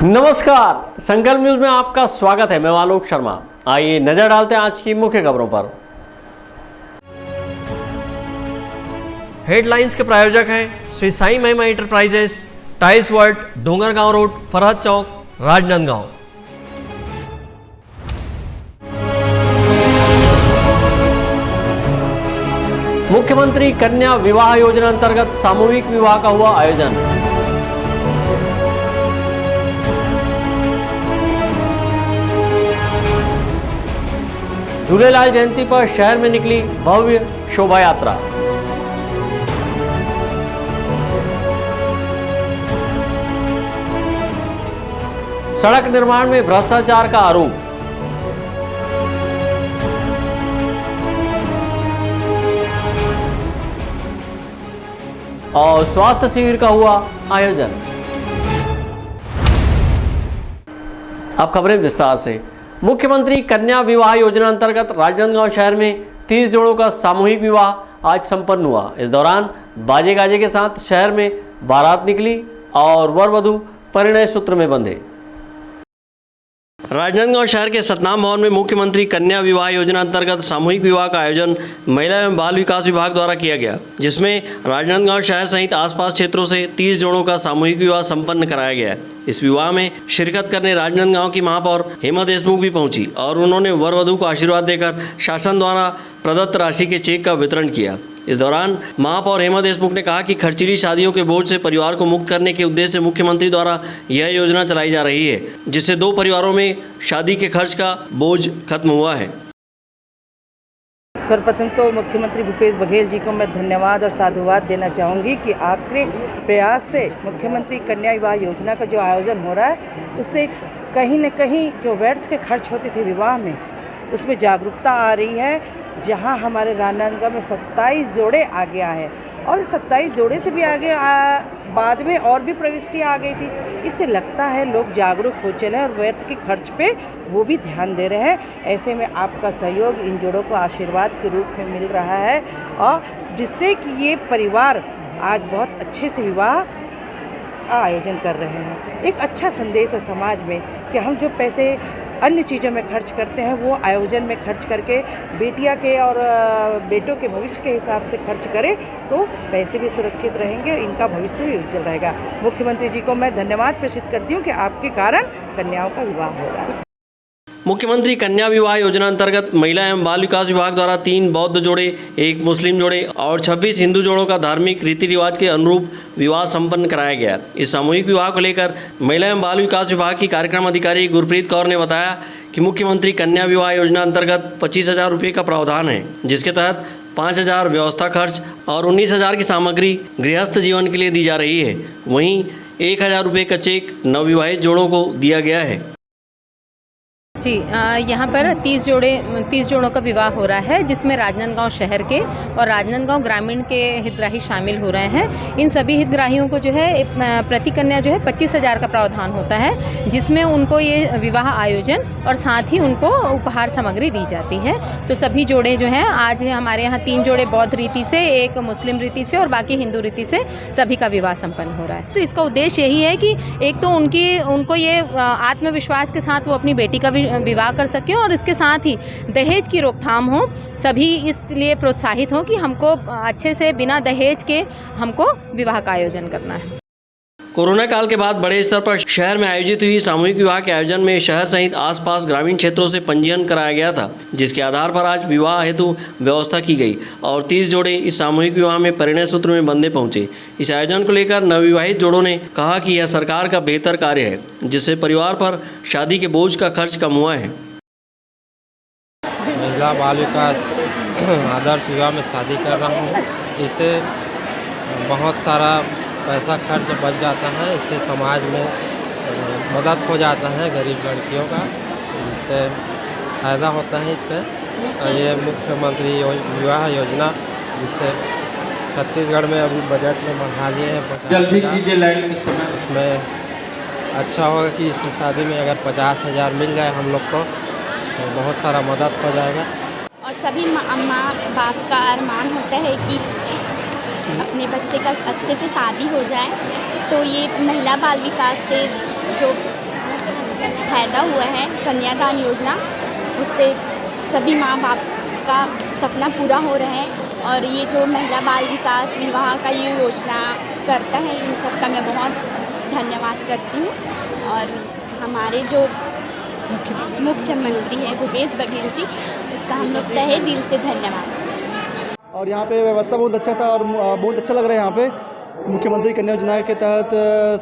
नमस्कार, संकल्प न्यूज में आपका स्वागत है। मैं आलोक शर्मा। आइए नजर डालते हैं आज की मुख्य खबरों पर। हेडलाइंस के प्रायोजक हैं Shri Sai Mahima enterprises, tiles world, Dongargaon road, Farhad Chowk, Rajnandgaon. मुख्यमंत्री कन्या विवाह योजना अंतर्गत सामूहिक विवाह का हुआ आयोजन। झूलेलाल जयंती पर शहर में निकली भव्य शोभा यात्रा। सड़क निर्माण में भ्रष्टाचार का आरोप। और स्वास्थ्य शिविर का हुआ आयोजन। अब खबरें विस्तार से। मुख्यमंत्री कन्या विवाह योजना अंतर्गत राजनांदगांव शहर में 30 जोड़ों का सामूहिक विवाह आज संपन्न हुआ। इस दौरान बाजे गाजे के साथ शहर में बारात निकली और वर वधू परिणय सूत्र में बंधे। राजनांदगांव शहर के सतनाम भवन में मुख्यमंत्री कन्या विवाह योजना अंतर्गत सामूहिक विवाह का आयोजन महिला एवं बाल विकास विभाग द्वारा किया गया, जिसमें राजनांदगांव शहर सहित आसपास क्षेत्रों से 30 जोड़ों का सामूहिक विवाह संपन्न कराया गया। इस विवाह में शिरकत करने राजनांदगांव की महापौर हेमा देशमुख भी पहुंची और उन्होंने वर वधू को आशीर्वाद देकर शासन द्वारा प्रदत्त राशि के चेक का वितरण किया। इस दौरान महापौर हेमा देशमुख ने कहा कि खर्चीली शादियों के बोझ से परिवार को मुक्त करने के उद्देश्य से मुख्यमंत्री द्वारा यह योजना चलाई जा रही है, जिससे 2 परिवारों में शादी के खर्च का बोझ खत्म हुआ है। सर्वप्रथम तो मुख्यमंत्री भूपेश बघेल जी को मैं धन्यवाद और साधुवाद देना चाहूँगी कि आपके प्रयास से मुख्यमंत्री कन्या विवाह योजना का जो आयोजन हो रहा है, उससे कहीं न कहीं जो व्यर्थ के खर्च होते थे विवाह में, उसमें जागरूकता आ रही है। जहां हमारे राजनांदगांव में 27 जोड़े आगे आए हैं और 27 जोड़े से भी आगे बाद में और भी प्रविष्टि आ गई थी। इससे लगता है लोग जागरूक हो चले और व्यर्थ के खर्च पे वो भी ध्यान दे रहे हैं। ऐसे में आपका सहयोग इन जोड़ों को आशीर्वाद के रूप में मिल रहा है और जिससे कि ये परिवार आज बहुत अच्छे से विवाह का आयोजन कर रहे हैं। एक अच्छा संदेश है समाज में कि हम जो पैसे अन्य चीज़ों में खर्च करते हैं वो आयोजन में खर्च करके बेटियां के और बेटों के भविष्य के हिसाब से खर्च करें तो पैसे भी सुरक्षित रहेंगे, इनका भविष्य भी उज्जवल रहेगा। मुख्यमंत्री जी को मैं धन्यवाद प्रेषित करती हूँ कि आपके कारण कन्याओं का विवाह हो रहा है। मुख्यमंत्री कन्या विवाह योजना अंतर्गत महिला एवं बाल विकास विभाग द्वारा 3 बौद्ध जोड़े, 1 मुस्लिम जोड़े और 26 हिंदू जोड़ों का धार्मिक रीति रिवाज के अनुरूप विवाह संपन्न कराया गया। इस सामूहिक विवाह को लेकर महिला एवं बाल विकास विभाग की कार्यक्रम अधिकारी गुरप्रीत कौर ने बताया कि मुख्यमंत्री कन्या विवाह योजना अंतर्गत 25,000 रुपये का प्रावधान है, जिसके तहत 5,000 व्यवस्था खर्च और 19,000 की सामग्री गृहस्थ जीवन के लिए दी जा रही है। वहीं 1,000 रुपये का चेक नवविवाहित जोड़ों को दिया गया है। जी, यहाँ पर 30 जोड़ों का विवाह हो रहा है, जिसमें राजनांदगांव शहर के और राजनांदगांव ग्रामीण के हितग्राही शामिल हो रहे हैं। इन सभी हितग्राहियों को जो है प्रति कन्या जो है 25,000 का प्रावधान होता है, जिसमें उनको ये विवाह आयोजन और साथ ही उनको उपहार सामग्री दी जाती है। तो सभी जोड़े जो हैं आज हमारे यहाँ 3 जोड़े बौद्ध रीति से, 1 मुस्लिम रीति से और बाकी हिंदू रीति से सभी का विवाह संपन्न हो रहा है। तो इसका उद्देश्य यही है कि एक तो उनको ये आत्मविश्वास के साथ वो अपनी बेटी का विवाह कर सकें और इसके साथ ही दहेज की रोकथाम हो। सभी इसलिए प्रोत्साहित हों कि हमको अच्छे से बिना दहेज के हमको विवाह का आयोजन करना है। कोरोना काल के बाद बड़े स्तर पर शहर में आयोजित हुई सामूहिक विवाह के आयोजन में शहर सहित आसपास ग्रामीण क्षेत्रों से पंजीयन कराया गया था, जिसके आधार पर आज विवाह हेतु व्यवस्था की गई और 30 जोड़े इस सामूहिक विवाह में परिणय सूत्र में बंधे पहुंचे। इस आयोजन को लेकर नवविवाहित जोड़ों ने कहा कि यह सरकार का बेहतर कार्य है, जिससे परिवार पर शादी के बोझ का खर्च कम हुआ है। महिला बाल विकास आदर्श विवाह में शादी कर रहा हूँ। इससे बहुत सारा पैसा खर्च बच जाता है, इससे समाज में मदद हो जाता है गरीब लड़कियों का, इससे फ़ायदा होता है। इससे ये मुख्यमंत्री विवाह योजना, जिससे छत्तीसगढ़ में अभी बजट में बढ़ा लिए हैं जल्दी कीजिए लाइन के समय। इसमें अच्छा होगा कि इस शादी में अगर 50,000 मिल जाए हम लोग को तो बहुत सारा मदद हो जाएगा। और सभी माँ बाप का अरमान होता है कि अपने बच्चे का अच्छे से शादी हो जाए, तो ये महिला बाल विकास से जो फायदा हुआ है कन्यादान योजना, उससे सभी माँ बाप का सपना पूरा हो रहा है। और ये जो महिला बाल विकास विवाह का ये योजना करता है, इन सब का मैं बहुत धन्यवाद करती हूँ। और हमारे जो मुख्यमंत्री हैं भूपेश बघेल जी, उसका हम लोग तहे दिल से धन्यवाद। और यहाँ पे व्यवस्था बहुत अच्छा था और बहुत अच्छा लग रहा है। यहाँ पे मुख्यमंत्री कन्या योजना के तहत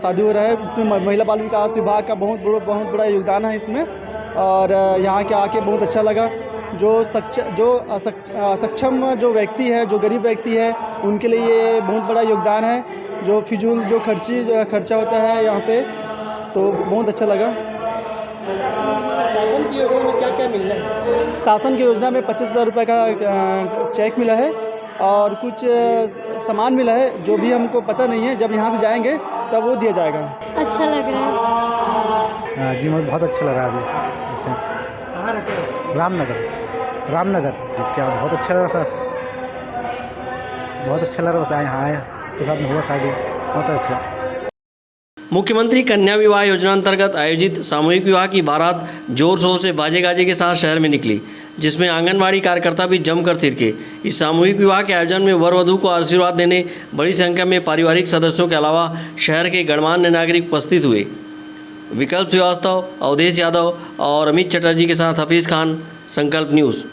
शादी हो रहा है। इसमें महिला बाल विकास विभाग का बहुत बड़ा योगदान है इसमें। और यहाँ के आके बहुत अच्छा लगा। जो असक्षम जो व्यक्ति है, जो गरीब व्यक्ति है, उनके लिए ये बहुत बड़ा योगदान है। जो फिजूल जो खर्चा होता है यहाँ पे, तो बहुत अच्छा लगा। शासन की योजना में क्या क्या मिल रहा है? शासन की योजना में 25,000 रुपये का चेक मिला है और कुछ सामान मिला है जो भी हमको पता नहीं है। जब यहाँ से जाएंगे तब वो दिया जाएगा। अच्छा लग रहा है। जी मुझे बहुत अच्छा लगा जी। कहाँ रहते हैं? रामनगर क्या बहुत अच्छा लगा सर, बहुत अच्छा लगा। बस यहाँ आया के साथ में हुआ शादी, बहुत अच्छा। मुख्यमंत्री कन्या विवाह योजना अंतर्गत आयोजित सामूहिक विवाह की बारात जोर शोर से बाजे गाजे के साथ शहर में निकली, जिसमें आंगनबाड़ी कार्यकर्ता भी जमकर थिरके। इस सामूहिक विवाह के आयोजन में वर वधू को आशीर्वाद देने बड़ी संख्या में पारिवारिक सदस्यों के अलावा शहर के गणमान्य नागरिक उपस्थित हुए। विकल्प श्रीवास्तव, अवधेश यादव और अमित चटर्जी के साथ हफीज़ खान, संकल्प न्यूज़।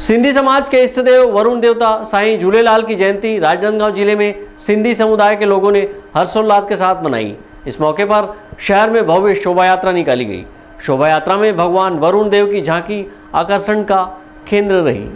सिंधी समाज के इष्ट देव वरुण देवता साईं झूलेलाल की जयंती राजनांदगांव जिले में सिंधी समुदाय के लोगों ने हर्षोल्लास के साथ मनाई। इस मौके पर शहर में भव्य शोभा यात्रा निकाली गई। शोभा यात्रा में भगवान वरुण देव की झांकी आकर्षण का केंद्र रही।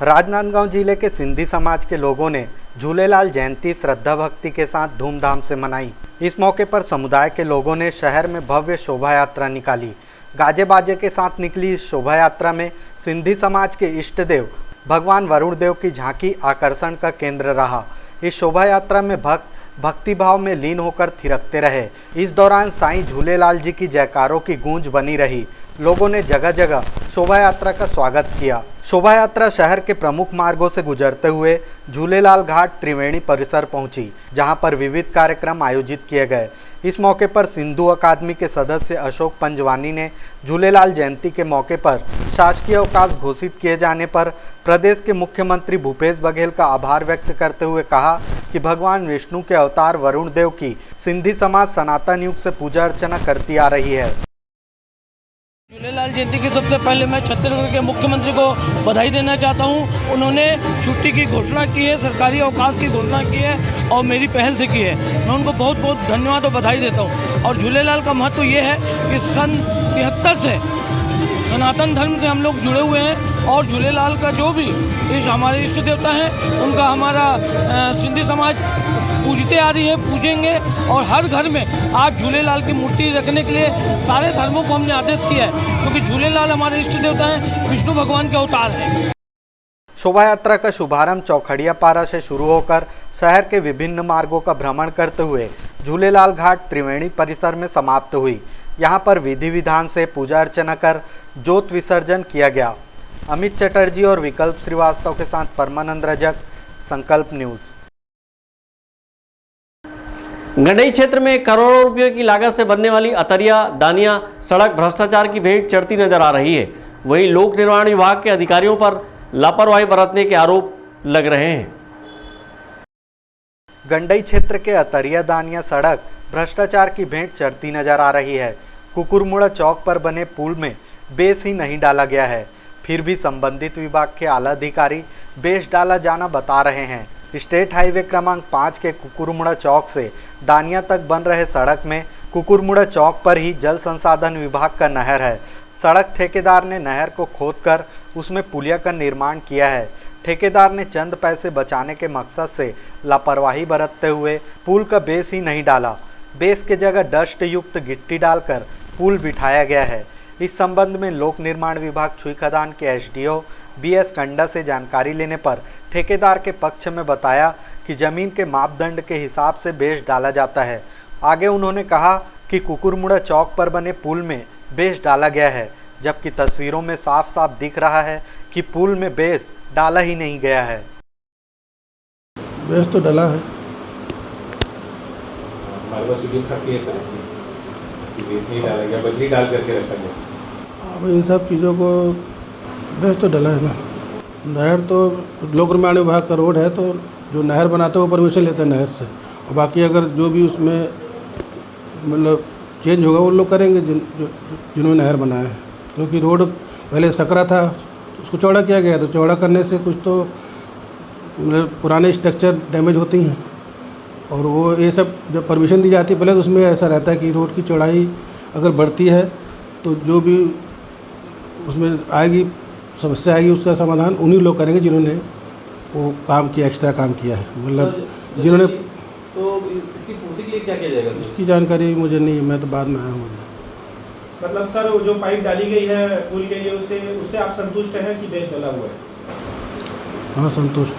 राजनांदगांव जिले के सिंधी समाज के लोगों ने झूलेलाल जयंती श्रद्धा भक्ति के साथ धूमधाम से मनाई। इस मौके पर समुदाय के लोगों ने शहर में भव्य शोभा यात्रा निकाली। गाजे बाजे के साथ निकली इस शोभा यात्रा में सिंधी समाज के इष्ट देव भगवान वरुण देव की झांकी आकर्षण का केंद्र रहा। इस शोभा यात्रा में भक्त भक्ति भाव में लीन होकर थिरकते रहे। इस दौरान साईं झूलेलाल जी की जयकारों की गूंज बनी रही। लोगों ने जगह जगह शोभा यात्रा का स्वागत किया। शोभा यात्रा शहर के प्रमुख मार्गों से गुजरते हुए झूलेलाल घाट त्रिवेणी परिसर पहुंची, जहां पर विविध कार्यक्रम आयोजित किए गए। इस मौके पर सिंधु अकादमी के सदस्य अशोक पंजवानी ने झूलेलाल जयंती के मौके पर शासकीय अवकाश घोषित किए जाने पर प्रदेश के मुख्यमंत्री भूपेश बघेल का आभार व्यक्त करते हुए कहा कि भगवान विष्णु के अवतार वरुण देव की सिंधी समाज सनातन युग से पूजा अर्चना करती आ रही है। झूलेलाल जयंती की सबसे पहले मैं छत्तीसगढ़ के मुख्यमंत्री को बधाई देना चाहता हूं। उन्होंने छुट्टी की घोषणा की है, सरकारी अवकाश की घोषणा की है और मेरी पहल से की है। मैं उनको बहुत बहुत धन्यवाद और बधाई देता हूं। और झूलेलाल का महत्व ये है कि सन 73 से सनातन धर्म से हम लोग जुड़े हुए हैं और झूलेलाल का जो भी हमारे इष्ट देवता हैं उनका हमारा सिंधी समाज पूजते आ रही है, पूजेंगे। और हर घर में आज झूलेलाल की मूर्ति रखने के लिए सारे धर्मों को हमने आदेश किया है, क्योंकि झूलेलाल हमारे इष्ट देवता हैं, विष्णु भगवान के अवतार हैं। शोभा यात्रा का शुभारंभ चौखड़िया पारा से शुरू होकर शहर के विभिन्न मार्गों का भ्रमण करते हुए झूलेलाल घाट त्रिवेणी परिसर में समाप्त हुई। यहाँ पर विधि विधान से पूजा अर्चना कर ज्योत विसर्जन किया गया। अमित चटर्जी और विकल्प श्रीवास्तव के साथ परमानंद रजक, संकल्प न्यूज़। गंडई क्षेत्र में करोड़ों रुपयों की लागत से बनने वाली अतरिया दानिया सड़क भ्रष्टाचार की भेंट चढ़ती नजर आ रही है। वहीं लोक निर्माण विभाग के अधिकारियों पर लापरवाही बरतने के आरोप लग रहे हैं। गंडई क्षेत्र के अतरिया दानिया सड़क भ्रष्टाचार की भेंट चढ़ती नजर आ रही है। कुकुरमुड़ा चौक पर बने पुल में बेस ही नहीं डाला गया है, फिर भी संबंधित विभाग के आला अधिकारी बेस डाला जाना बता रहे हैं। स्टेट हाईवे क्रमांक 5 के कुकुरमुड़ा चौक से दानिया तक बन रहे सड़क में कुकुरमुड़ा चौक पर ही जल संसाधन विभाग का नहर है। सड़क ठेकेदार ने नहर को खोदकर उसमें पुलिया का निर्माण किया है। ठेकेदार ने चंद पैसे बचाने के मकसद से लापरवाही बरतते हुए पुल का बेस ही नहीं डाला। बेस के जगह डस्ट युक्त गिट्टी डालकर पुल बिठाया गया है। इस संबंध में लोक निर्माण विभाग छुई खदान के एसडीओ बीएस कंडा से जानकारी लेने पर ठेकेदार के पक्ष में बताया कि जमीन के मापदंड के हिसाब से बेस डाला जाता है। आगे उन्होंने कहा कि कुकुरमुड़ा चौक पर बने पुल में बेस डाला गया है, जबकि तस्वीरों में साफ साफ दिख रहा है कि पुल में बेस डाला ही नहीं गया है। बेस तो डाला है। हमारे पास वीडियो काफी है सर, इसमें बेस नहीं डाला गया, बजरी डाल करके रखा गया। अब इन सब चीज़ों को बेस तो डाला है ना। नहर तो लोक निर्माण विभाग का रोड है, तो जो नहर बनाते हैं वो परमिशन लेते हैं नहर से, और बाकी अगर जो भी उसमें मतलब चेंज होगा वो लोग करेंगे जिन्होंने नहर बनाया है। क्योंकि रोड पहले सकरा था, उसको चौड़ा किया गया, तो चौड़ा करने से कुछ तो मतलब पुराने स्ट्रक्चर डैमेज होती हैं, और वो ये सब जब परमिशन दी जाती है पहले तो उसमें ऐसा रहता है कि रोड की चौड़ाई अगर बढ़ती है तो जो भी उसमें आएगी समस्या आएगी उसका समाधान उन्हीं लोग करेंगे जिन्होंने वो काम किया, एक्स्ट्रा काम किया है, मतलब जिन्होंने। तो इसकी पूर्ति के लिए क्या किया जाएगा? इसकी जानकारी मुझे नहीं है, मैं तो बाद में आया हूँ। मतलब सर वो जो पाइप डाली गई है पुल के लिए उससे आप संतुष्ट हैं कि बेस डला हुआ है? हाँ, संतुष्ट।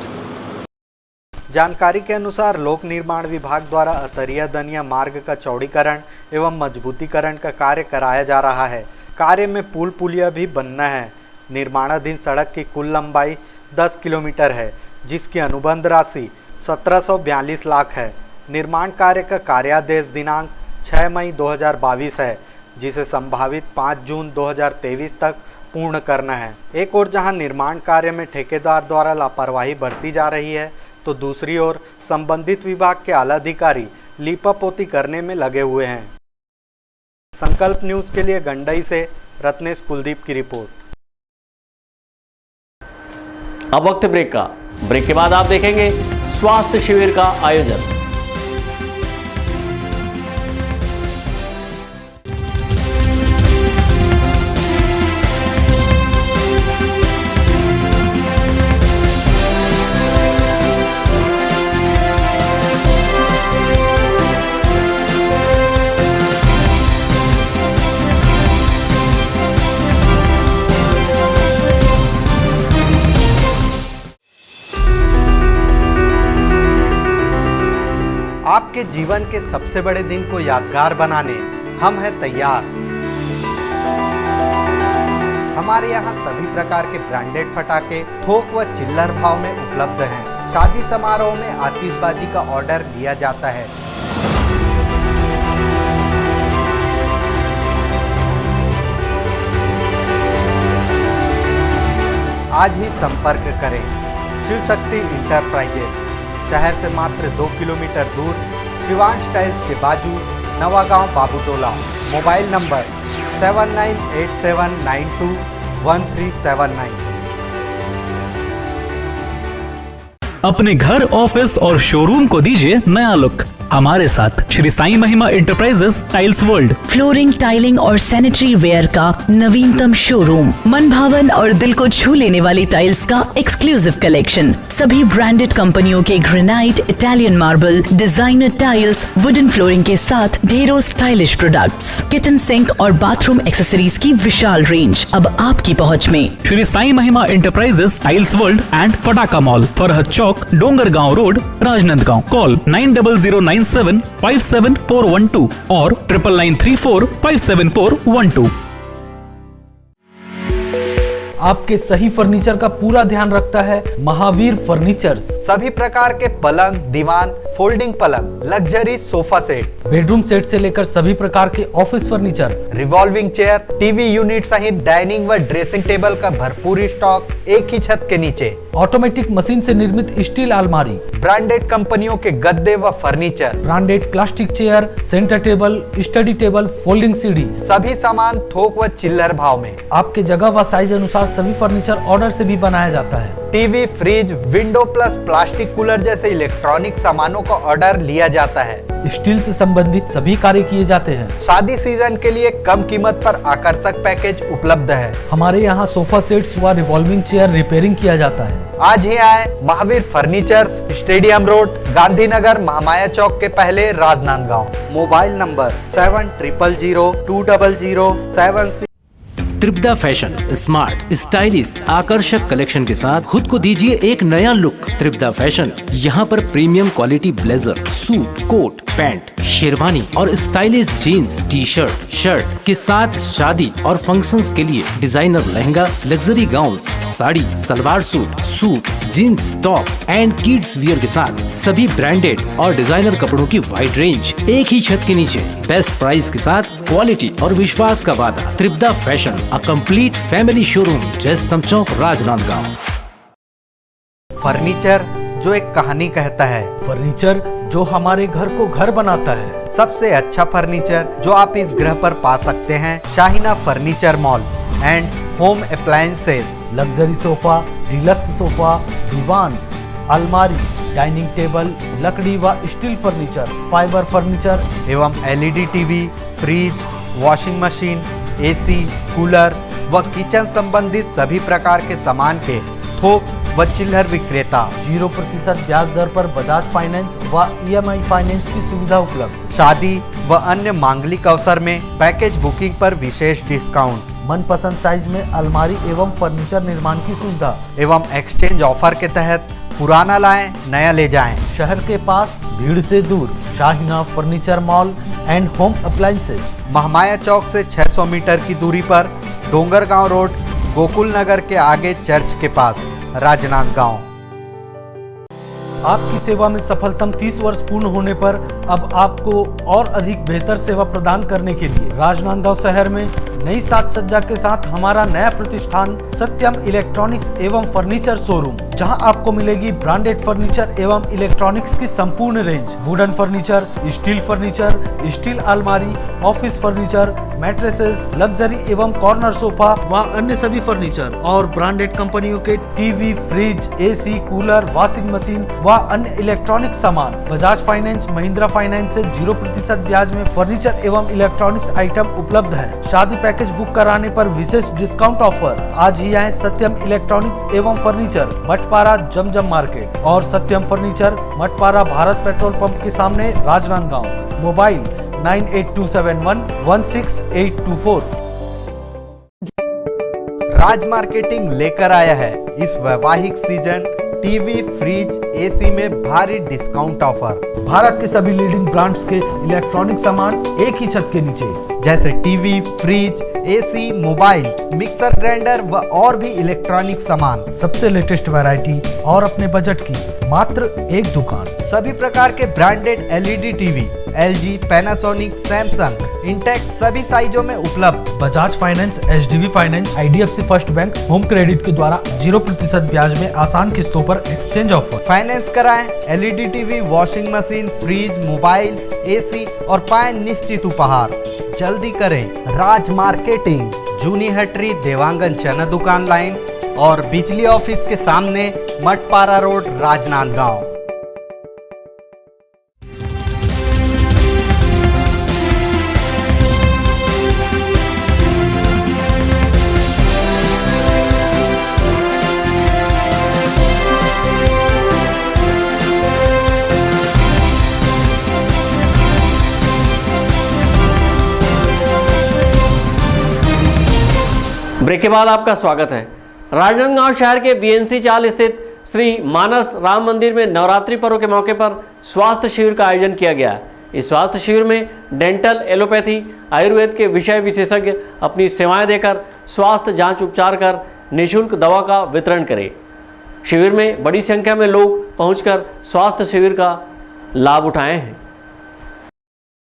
जानकारी के अनुसार लोक निर्माण विभाग द्वारा अतरिया दनिया मार्ग का चौड़ीकरण एवं मजबूतीकरण का कार्य कराया जा रहा है। कार्य में पुल पुलिया भी बनना है। निर्माणाधीन सड़क की कुल लंबाई 10 किलोमीटर है, जिसकी अनुबंध राशि 1742 लाख है। निर्माण कार्य का कार्यादेश दिनांक 6 मई 2022 है, जिसे संभावित 5 जून 2023 तक पूर्ण करना है। एक ओर जहां निर्माण कार्य में ठेकेदार द्वारा लापरवाही बरती जा रही है, तो दूसरी ओर संबंधित विभाग के आला अधिकारी लीपापोती करने में लगे हुए हैं। संकल्प न्यूज़ के लिए गंडई से रत्नेश कुलदीप की रिपोर्ट। अब वक्त ब्रेक का। ब्रेक के बाद आप देखेंगे स्वास्थ्य शिविर का आयोजन। आपके जीवन के सबसे बड़े दिन को यादगार बनाने हम हैं तैयार। हमारे यहाँ सभी प्रकार के ब्रांडेड पटाखे थोक व चिल्लर भाव में उपलब्ध हैं। शादी समारोह में आतिशबाजी का ऑर्डर लिया जाता है। आज ही संपर्क करें शिव शक्ति इंटरप्राइजेस, शहर से मात्र 2 किलोमीटर दूर, शिवांश टाइल्स के बाजू, नवागांव बाबूटोला। Mobile number 7987921379। अपने घर, ऑफिस और शोरूम को दीजिए नया लुक हमारे साथ Shri Sai Mahima enterprises tiles world. Flooring, tiling और सैनिटरी वेयर का नवीनतम शोरूम, मन भावन और दिल को छू लेने वाली टाइल्स का एक्सक्लूसिव कलेक्शन, सभी ब्रांडेड कंपनियों के granite, Italian marble, designer tiles, wooden flooring के साथ ढेरों स्टाइलिश प्रोडक्ट्स, किचन सिंक और बाथरूम एक्सेसरीज की विशाल रेंज अब आपकी पहुंच में। Shri Sai Mahima enterprises tiles world and Pataka mall, Farhad Chowk, Dongargaon road, Rajnandgaon. Call 9009757412 और 9994574412। आपके सही फर्नीचर का पूरा ध्यान रखता है महावीर फर्नीचर्स। सभी प्रकार के पलंग, दीवान, फोल्डिंग पलंग, luxury sofa set, bedroom set से लेकर सभी प्रकार के office furniture, revolving chair, TV unit सहित डाइनिंग व ड्रेसिंग टेबल का भरपूर स्टॉक एक ही छत के नीचे। ऑटोमेटिक मशीन से निर्मित स्टील अलमारी, ब्रांडेड कंपनियों के गद्दे व furniture, branded plastic chair, centre table, study table, folding सीढ़ी, सभी सामान थोक व चिल्लर भाव में। आपके जगह व साइज अनुसार सभी फर्नीचर ऑर्डर से भी बनाया जाता है। TV, fridge, window plus plastic cooler जैसे इलेक्ट्रॉनिक सामानों का ऑर्डर लिया जाता है। स्टील से संबंधित सभी कार्य किए जाते हैं। शादी सीजन के लिए कम कीमत पर आकर्षक पैकेज उपलब्ध है। हमारे यहाँ सोफा सेट्स व रिवॉल्विंग चेयर रिपेयरिंग किया जाता है। आज ही आए Mahavir furnitures, stadium road, Gandhinagar, Mahamaya Chowk के पहले, Rajnandgaon. Mobile number 70002007। Tripada fashion smart, stylist, आकर्षक कलेक्शन के साथ खुद को दीजिए एक नया लुक। त्रिपदा फैशन यहाँ पर premium quality blazer, suit, coat, pant, sherwani और stylish jeans, T shirt, shirt के साथ शादी और फंक्शंस के लिए designer lehenga, luxury gowns, sari, salwar suit, jeans, top and kids wear के साथ सभी ब्रांडेड और डिजाइनर कपड़ों की वाइड रेंज एक ही छत के नीचे, बेस्ट प्राइस के साथ क्वालिटी और विश्वास का वादा। Tripada fashion, a complete family showroom, Jaistambh Chowk, Rajnandgaon. Furniture जो एक कहानी कहता है, फर्नीचर जो हमारे घर को घर बनाता है। सबसे अच्छा फर्नीचर जो आप इस ग्रह पर पा सकते हैं, Shahina furniture mall and home appliances. Luxury sofa, deluxe sofa, दीवान, अलमारी, डाइनिंग टेबल, लकड़ी व स्टील फर्नीचर, फाइबर फर्नीचर एवं LED TV, fridge, washing machine, AC, cooler व किचन संबंधित सभी प्रकार के सामान के थोक व चिल्लर विक्रेता। 0% ब्याज दर पर बजाज फाइनेंस व EMI फाइनेंस की सुविधा उपलब्ध। शादी व अन्य मांगलिक अवसर में पैकेज बुकिंग पर विशेष डिस्काउंट। मनपसंद साइज में अलमारी एवं फर्नीचर निर्माण की सुविधा एवं एक्सचेंज ऑफर के तहत पुराना लाएं, नया ले जाएं। शहर के पास, भीड़ से दूर, Shahina furniture mall and home appliances. Mahamaya Chowk से 600 मीटर की दूरी पर, डोंगरगांव रोड, गोकुल नगर के आगे चर्च के पास, राजनांदगांव। आपकी सेवा में सफलतम 30 वर्ष पूर्ण होने पर अब आपको और अधिक बेहतर सेवा प्रदान करने के लिए राजनांदगांव शहर में नई साज सज्जा के साथ हमारा नया प्रतिष्ठान सत्यम इलेक्ट्रॉनिक्स एवं फर्नीचर शोरूम, जहां आपको मिलेगी ब्रांडेड फर्नीचर एवं इलेक्ट्रॉनिक्स की संपूर्ण रेंज। वुडन फर्नीचर, स्टील अलमारी, ऑफिस फर्नीचर, मैट्रेसेस, लग्जरी एवं कॉर्नर सोफा व अन्य सभी फर्नीचर और ब्रांडेड कंपनियों के TV, fridge, AC, cooler, washing machine व अन्य इलेक्ट्रॉनिक सामान। बजाज फाइनेंस, महिंद्रा फाइनेंस से 0% ब्याज में फर्नीचर एवं इलेक्ट्रॉनिक्स आइटम उपलब्ध है। शादी पैकेज बुक कराने पर विशेष डिस्काउंट ऑफर। आज ही आए सत्यम इलेक्ट्रॉनिक्स एवं फर्नीचर, मठपारा, जमजम मार्केट और Satyam furniture, Mathpara, Bharat petrol pump के सामने, राजनांदगांव। मोबाइल 9827116824। राज मार्केटिंग लेकर आया है इस वैवाहिक सीजन टीवी, फ्रिज, AC में भारी डिस्काउंट ऑफर। भारत के सभी लीडिंग ब्रांड्स के इलेक्ट्रॉनिक सामान एक ही छत के नीचे, जैसे TV, fridge, AC, mobile, mixer grinder व और भी इलेक्ट्रॉनिक सामान। सबसे लेटेस्ट वैरायटी और अपने बजट की मात्र एक दुकान। सभी प्रकार के branded LED TV, LG, Panasonic, Samsung, Intex सभी साइजों में उपलब्ध। Bajaj finance, HDB finance, IDFC first bank, home credit के द्वारा 0% ब्याज में आसान किस्तों पर एक्सचेंज ऑफर। फाइनेंस कराएं LED TV, washing machine, fridge, mobile, AC और पाएं निश्चित उपहार। जल्दी करें, राज मार्केटिंग, जूनी हटरी, देवांगन चना दुकान लाइन और बिजली ऑफिस के सामने, मठपारा रोड, राजनांदगांव। ब्रेक के बाद आपका स्वागत है। राजनांदगांव शहर के BNC चाल स्थित श्री मानस राम मंदिर में नवरात्रि पर्व के मौके पर स्वास्थ्य शिविर का आयोजन किया गया। इस स्वास्थ्य शिविर में डेंटल, एलोपैथी, आयुर्वेद के विषय विशेषज्ञ अपनी सेवाएं देकर स्वास्थ्य जांच उपचार कर निःशुल्क दवा का वितरण करें। शिविर में बड़ी संख्या में लोग पहुंचकर स्वास्थ्य शिविर का लाभ उठाए हैं।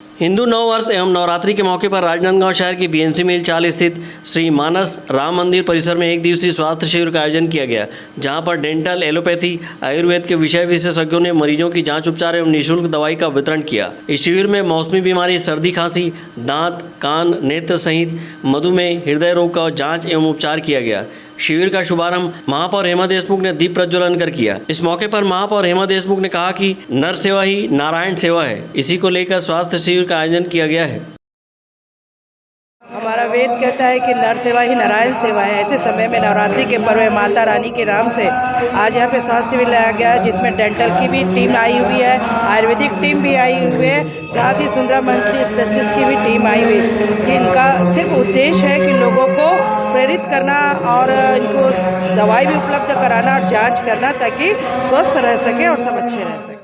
हिंदू नव वर्ष एवं नवरात्रि के मौके पर राजनांदगांव शहर की BNC मिल चाल स्थित श्री मानस राम मंदिर परिसर में एक दिवसीय स्वास्थ्य शिविर का आयोजन किया गया, जहां पर डेंटल, एलोपैथी, आयुर्वेद के विषय विशेषज्ञों ने मरीजों की जांच उपचार एवं निःशुल्क दवाई का वितरण किया। इस शिविर में मौसमी बीमारी, सर्दी खांसी, दांत, कान, नेत्र सहित मधुमेह, हृदय रोग का जाँच एवं उपचार किया गया। शिविर का शुभारंभ महापौर हेमा देशमुख ने दीप प्रज्वलन कर किया। इस मौके पर महापौर हेमा देशमुख ने कहा कि नर सेवा ही नारायण सेवा है। इसी को लेकर स्वास्थ्य शिविर का आयोजन किया गया है। हमारा वेद कहता है कि नर सेवा ही नारायण सेवा है। ऐसे समय में नवरात्रि के पर्व है, माता रानी के नाम से आज यहाँ पे स्वास्थ्य शिविर लगाया गया है, जिसमें डेंटल की भी टीम आई हुई है, आयुर्वेदिक टीम भी आई हुई है, साथ ही सुंदरा मंत्री स्पेशलिस्ट की भी टीम आई हुई है। इनका सिर्फ उद्देश्य है कि लोगों को प्रेरित करना और इनको दवाई भी उपलब्ध कराना और जाँच करना, ताकि स्वस्थ रह सके और सब अच्छे रह सके।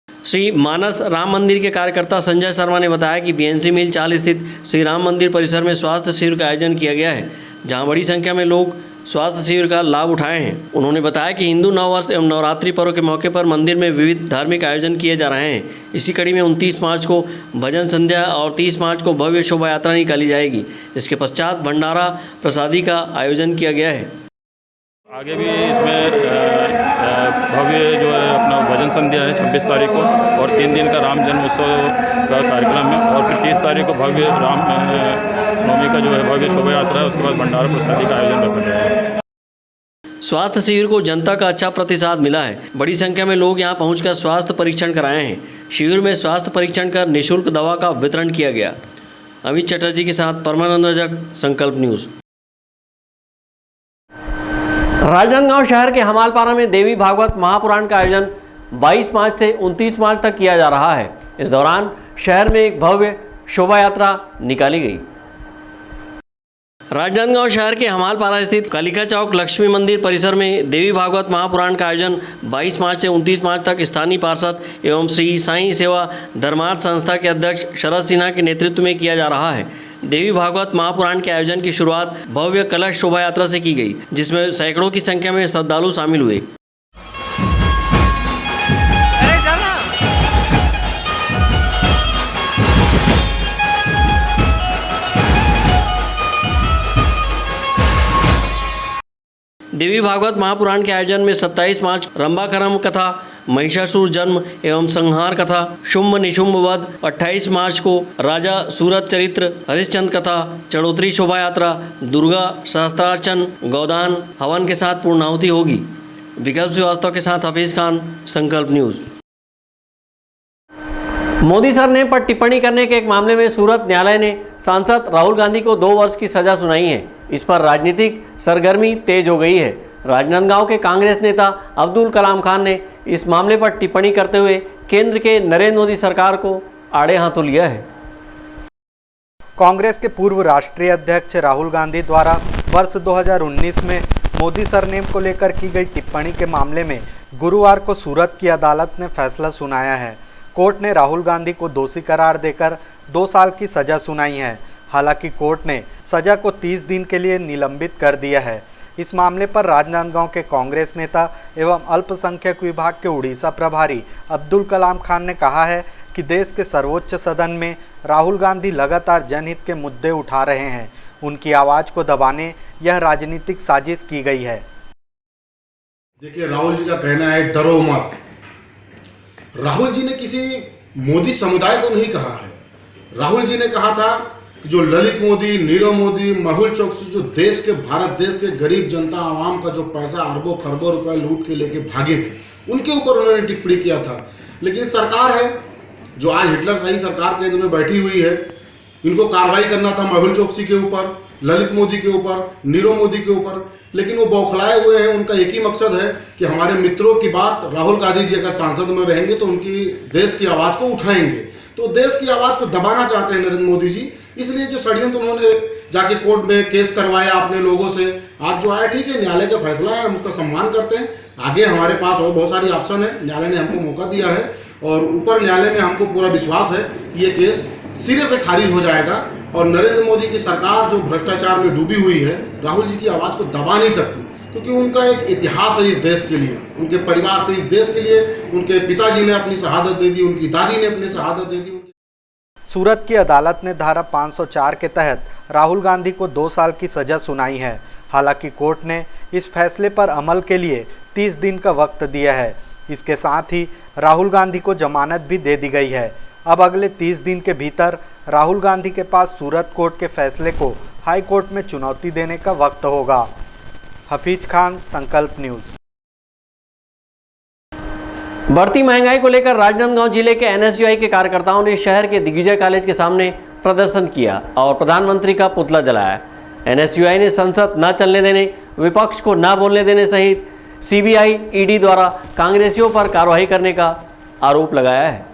श्री मानस राम मंदिर के कार्यकर्ता संजय शर्मा ने बताया कि बीएनसी मिल चाल स्थित श्री राम मंदिर परिसर में स्वास्थ्य शिविर का आयोजन किया गया है, जहां बड़ी संख्या में लोग स्वास्थ्य शिविर का लाभ उठाए हैं। उन्होंने बताया कि हिंदू नववर्ष एवं नवरात्रि पर्व के मौके पर मंदिर में विविध धार्मिक आयोजन किए जा रहे हैं। इसी कड़ी में 29 मार्च को भजन संध्या और 30 मार्च को भव्य शोभा यात्रा निकाली जाएगी। इसके पश्चात भंडारा प्रसादी का आयोजन किया गया है। आगे भी इसमें भव्य जो है अपना भजन संध्या है 26 तारीख को, और 3 दिन का राम जन्मोत्सव का कार्यक्रम है, और फिर 30 तारीख को भव्य राम नवमी का जो है भव्य शोभा यात्रा है। उसके बाद भंडारा प्रसादी का आयोजन रखा जाएगा। स्वास्थ्य शिविर को जनता का अच्छा प्रतिसाद मिला है। बड़ी संख्या में लोग यहां पहुंचकर स्वास्थ्य परीक्षण कराए हैं। शिविर में स्वास्थ्य परीक्षण कर निःशुल्क दवा का वितरण किया गया। अमित चटर्जी के साथ परमानंद रजक, संकल्प न्यूज़। राजनांदगांव शहर के हमालपारा में देवी भागवत महापुराण का आयोजन 22 मार्च से 29 मार्च तक किया जा रहा है। इस दौरान शहर में एक भव्य शोभा यात्रा निकाली गई। राजनांदगांव शहर के हमालपारा स्थित कालिका चौक लक्ष्मी मंदिर परिसर में देवी भागवत महापुराण का आयोजन 22 मार्च से 29 मार्च तक स्थानीय पार्षद एवं श्री साईं सेवा धर्मार्थ संस्था के अध्यक्ष शरद सिन्हा के नेतृत्व में किया जा रहा है। देवी भागवत महापुराण के आयोजन की शुरुआत भव्य कलश शोभा यात्रा से की गई, जिसमें सैकड़ों की संख्या में श्रद्धालु शामिल हुए। देवी भागवत महापुराण के आयोजन में 27 मार्च रंभाकरम कथा, महिषासुर जन्म एवं संहार कथा, शुंभ निशुंभ वध, 28 मार्च को राजा सूरत चरित्र, हरिश्चंद्र कथा, चढ़ोतरी शोभा यात्रा, दुर्गा सहस्त्रार्चन, गोदान, हवन के साथ पूर्णाहुति होगी। विकल्प श्रीवास्तव के साथ हफीज खान, संकल्प न्यूज़। मोदी सरनेम पर टिप्पणी करने के एक मामले में सूरत न्यायालय ने सांसद राहुल गांधी को 2 वर्ष की सजा सुनाई है। इस पर राजनीतिक सरगर्मी तेज हो गई है। राजनांदगांव के कांग्रेस नेता अब्दुल कलाम खान ने इस मामले पर टिप्पणी करते हुए केंद्र के नरेंद्र मोदी सरकार को आड़े हाथों लिया है। कांग्रेस के पूर्व राष्ट्रीय अध्यक्ष राहुल गांधी द्वारा वर्ष 2019 में मोदी सरनेम को लेकर की गई टिप्पणी के मामले में गुरुवार को सूरत की अदालत ने फैसला सुनाया है। कोर्ट ने राहुल गांधी को दोषी करार देकर 2 साल की सजा सुनाई है। हालांकि कोर्ट ने सजा को 30 दिन के लिए निलंबित कर दिया है। इस मामले पर राजनांदगांव के कांग्रेस नेता एवं अल्पसंख्यक विभाग के उड़ीसा प्रभारी अब्दुल कलाम खान ने कहा है कि देश के सर्वोच्च सदन में राहुल गांधी लगातार जनहित के मुद्दे उठा रहे हैं। उनकी आवाज़ को दबाने यह राजनीतिक साजिश की गई है। देखिए, राहुल जी का कहना है डरो मत। राहुल जी ने किसी मोदी समुदाय को नहीं कहा है। राहुल जी ने कहा था कि जो ललित मोदी, नीरव मोदी, मेहुल चोकसी जो देश के भारत देश के गरीब जनता आवाम का जो पैसा अरबों खरबों रुपए लूट के लेके भागे थे, उनके ऊपर उन्होंने टिप्पणी किया था। लेकिन सरकार है जो आज हिटलर शाही सरकार केंद्र में बैठी हुई है, इनको कार्रवाई करना था मेहुल चोकसी के ऊपर, ललित मोदी के ऊपर, नीरव मोदी के ऊपर, लेकिन वो बौखलाए हुए हैं। उनका एक ही मकसद है कि हमारे मित्रों की बात, राहुल गांधी जी अगर सांसद में रहेंगे तो उनकी देश की आवाज़ को उठाएंगे। तो देश की आवाज़ को दबाना चाहते हैं नरेंद्र मोदी जी। इसलिए जो षड्यंत्र उन्होंने जाके कोर्ट में केस करवाया अपने लोगों से, आज जो आया ठीक है, न्यायालय का फैसला है, हम उसका सम्मान करते हैं। आगे हमारे पास और बहुत सारी ऑप्शन है, न्यायालय ने हमको मौका दिया है और ऊपर न्यायालय में हमको पूरा विश्वास है कि ये केस सिरे से खारिज हो जाएगा और नरेंद्र मोदी की सरकार जो भ्रष्टाचार में डूबी हुई है, राहुल जी की आवाज़ को दबा नहीं सकती, क्योंकि उनका एक इतिहास है इस देश के लिए, उनके परिवार से इस देश के लिए। उनके पिताजी ने अपनी शहादत दे दी, उनकी दादी ने अपनी शहादत दे दी। सूरत की अदालत ने धारा 504 के तहत राहुल गांधी को 2 साल की सजा सुनाई है। हालांकि कोर्ट ने इस फैसले पर अमल के लिए 30 दिन का वक्त दिया है। इसके साथ ही राहुल गांधी को जमानत भी दे दी गई है। अब अगले 30 दिन के भीतर राहुल गांधी के पास सूरत कोर्ट के फैसले को हाई कोर्ट में चुनौती देने का वक्त होगा। हफीज खान, संकल्प न्यूज़। बढ़ती महंगाई को लेकर राजनांदगांव जिले के एनएसयूआई के कार्यकर्ताओं ने शहर के दिग्विजय कॉलेज के सामने प्रदर्शन किया और प्रधानमंत्री का पुतला जलाया। एनएसयूआई ने संसद न चलने देने, विपक्ष को न बोलने देने सहित सीबीआई, ईडी द्वारा कांग्रेसियों पर कार्रवाई करने का आरोप लगाया है।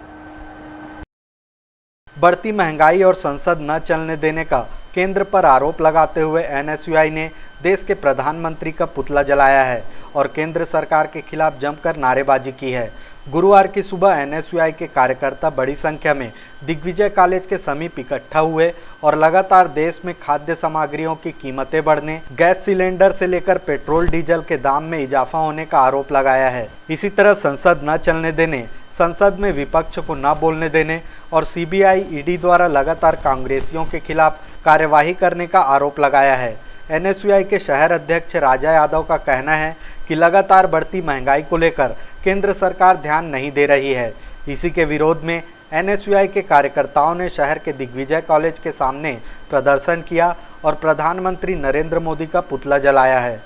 बढ़ती महंगाई और संसद न चलने देने का केंद्र पर आरोप लगाते हुए एनएसयूआई ने देश के प्रधानमंत्री का पुतला जलाया है और केंद्र सरकार के खिलाफ जमकर नारेबाजी की है। गुरुवार की सुबह एनएसयूआई के कार्यकर्ता बड़ी संख्या में दिग्विजय कॉलेज के समीप इकट्ठा हुए और लगातार देश में खाद्य सामग्रियों की कीमतें बढ़ने, गैस सिलेंडर से लेकर पेट्रोल डीजल के दाम में इजाफा होने का आरोप लगाया है। इसी तरह संसद न चलने देने, संसद में विपक्ष को न बोलने देने और सीबीआई, ईडी द्वारा लगातार कांग्रेसियों के खिलाफ कार्यवाही करने का आरोप लगाया है। एनएसयूआई के शहर अध्यक्ष राजा यादव का कहना है कि लगातार बढ़ती महंगाई को लेकर केंद्र सरकार ध्यान नहीं दे रही है। इसी के विरोध में एनएसयूआई के कार्यकर्ताओं ने शहर के दिग्विजय कॉलेज के सामने प्रदर्शन किया और प्रधानमंत्री नरेंद्र मोदी का पुतला जलाया है।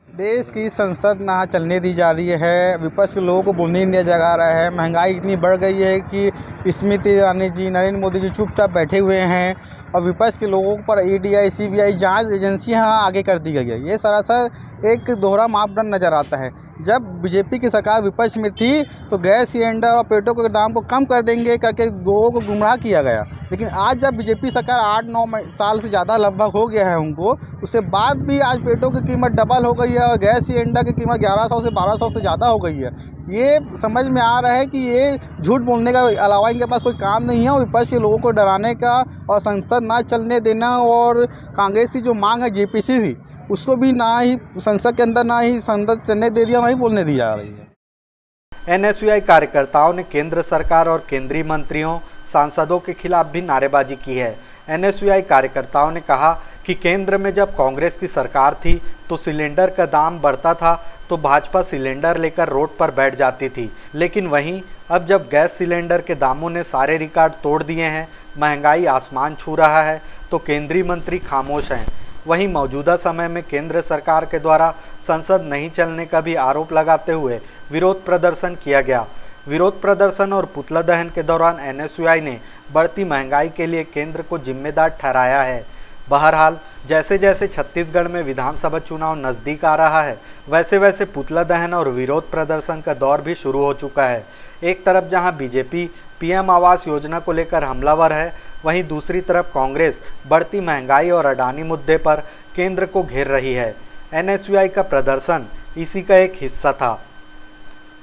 देश की संसद ना चलने दी जा रही है, विपक्ष के लोगों को बोलने नहीं दिया जा रहा है। महंगाई इतनी बढ़ गई है कि स्मृति ईरानी जी, नरेंद्र मोदी जी चुपचाप बैठे हुए हैं और विपक्ष के लोगों पर ईडी, सीबीआई जांच एजेंसियां आगे कर दी गई है। ये सरासर एक दोहरा मापदंड नज़र आता है। जब बीजेपी की सरकार विपक्ष में थी तो गैस सिलेंडर और पेट्रोल के दाम को कम कर देंगे करके लोगों को गुमराह किया गया, लेकिन आज जब बीजेपी सरकार 8-9 साल से ज़्यादा लगभग हो गया है उनको, उसके बाद भी आज पेट्रोल की कीमत डबल हो गई है और गैस सिलेंडर की कीमत 1100 से 1200 से ज़्यादा हो गई है। ये समझ में आ रहा है कि ये झूठ बोलने का अलावा इनके पास कोई काम नहीं है और विपक्ष के लोगों को डराने का और संसद ना चलने देना और कांग्रेस की जो मांग है जेपीसी थी उसको भी ना ही संसद के अंदर ना ही संसद चलने दे रही है, ना ही बोलने दी जा रही है। एनएसयूआई कार्यकर्ताओं ने केंद्र सरकार और केंद्रीय मंत्रियों, सांसदों के खिलाफ भी नारेबाजी की है। एनएसयूआई कार्यकर्ताओं ने कहा कि केंद्र में जब कांग्रेस की सरकार थी तो सिलेंडर का दाम बढ़ता था तो भाजपा सिलेंडर लेकर रोड पर बैठ जाती थी, लेकिन वहीं अब जब गैस सिलेंडर के दामों ने सारे रिकॉर्ड तोड़ दिए हैं, महंगाई आसमान छू रहा है, तो केंद्रीय मंत्री खामोश हैं। वहीं मौजूदा समय में केंद्र सरकार के द्वारा संसद नहीं चलने का भी आरोप लगाते हुए विरोध प्रदर्शन किया गया। विरोध प्रदर्शन और पुतला दहन के दौरान एनएसयूआई ने बढ़ती महंगाई के लिए केंद्र को जिम्मेदार ठहराया है। बहरहाल जैसे जैसे छत्तीसगढ़ में विधानसभा चुनाव नज़दीक आ रहा है, वैसे वैसे पुतला दहन और विरोध प्रदर्शन का दौर भी शुरू हो चुका है। एक तरफ जहां बीजेपी पीएम आवास योजना को लेकर हमलावर है, वहीं दूसरी तरफ कांग्रेस बढ़ती महंगाई और अडानी मुद्दे पर केंद्र को घेर रही है। एनएसयूआई का प्रदर्शन इसी का एक हिस्सा था।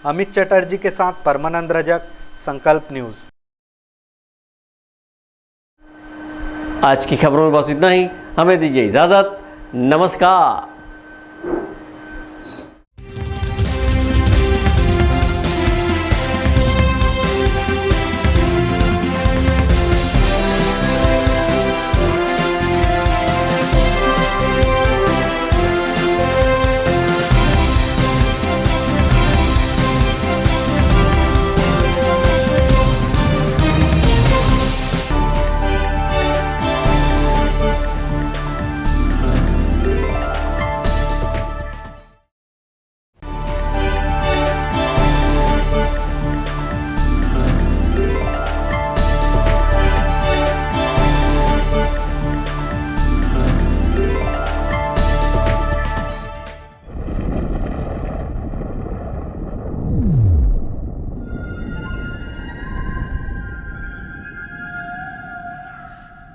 अमित चटर्जी के साथ परमानंद रजक, संकल्प न्यूज़। आज की खबरों में बस इतना ही। हमें दीजिए इजाज़त। नमस्कार।